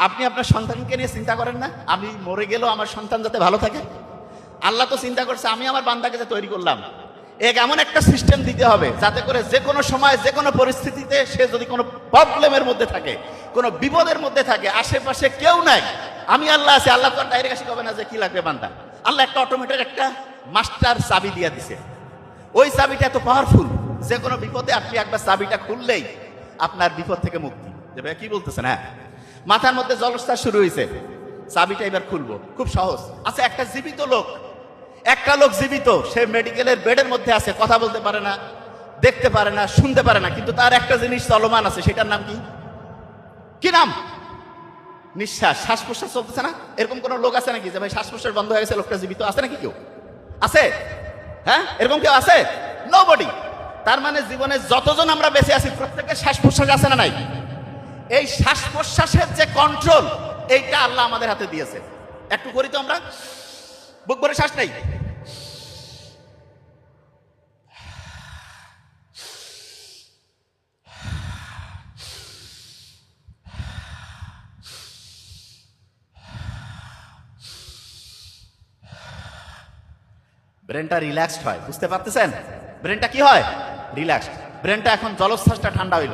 আপনি আপনার সন্তানকে নিয়ে চিন্তা করেন না, আমি মরে গেলেও আমার সন্তান যাতে ভালো থাকে? আল্লাহ তো চিন্তা করছে আমি আমার বান্দাকে যে তৈরি করলাম, এমন একটা সিস্টেম দিতে হবে যাতে করে যে কোনো সময় যে কোনো পরিস্থিতিতে সে যদি কোনো প্রবলেমের মধ্যে থাকে, কোনো বিপদের মধ্যে থাকে, আশেপাশে কেউ নাই, আমি আল্লাহ আছি। আল্লাহ তো ডাইরেক্ট আসি কবে না যে কি লাগবে বান্দা, আল্লাহ একটা অটোমেটিক একটা মাস্টার চাবি দিয়ে দিছে। ওই চাবিটা এত পাওয়ারফুল, যে কোনো বিপদে আপনি একবার চাবিটা খুললেই আপনার বিপদ থেকে মুক্তি। যে ভাই কি বলতেছেন? হ্যাঁ, মাথার মধ্যে জলস্তার শুরু হয়েছে, চাবিটা এবার খুলবো, খুব সহজ। আচ্ছা, একটা জীবিত লোক, একটা লোক জীবিত, সে মেডিকেলের বেডের মধ্যে আছে, কথা বলতে পারে না, দেখতে পারে না, শুনতে পারে না, কিন্তু তার একটা জিনিস চলমান আছে, সেটার নাম কি? কি নাম? নিঃশ্বাস, শ্বাস প্রশ্বাস চলতেছে না? এরকম কোন লোক আছে নাকি যে ভাই শ্বাস প্রশ্বাস বন্ধ হয়ে গেছে, লোকটা জীবিত আছে নাকি? কেউ আছে? হ্যাঁ, এরকম কেউ আছে? নোবডি। তার মানে জীবনে যতজন আমরা বেঁচে আছি প্রত্যেকের শ্বাস প্রশ্বাস আছে না নাই? এই শ্বাস প্রশ্বাসের যে কন্ট্রোল, এইটা আল্লাহ আমাদের হাতে দিয়েছে। একটু করি তো আমরা, বুক ভরে শ্বাস নেই, ব্রেনটা রিল্যাক্সড হয়। বুঝতে পারতেছেন? ব্রেনটা কি হয়? রিল্যাক্সড। ব্রেনটা এখন জলশ্বাসটা ঠান্ডা হইল।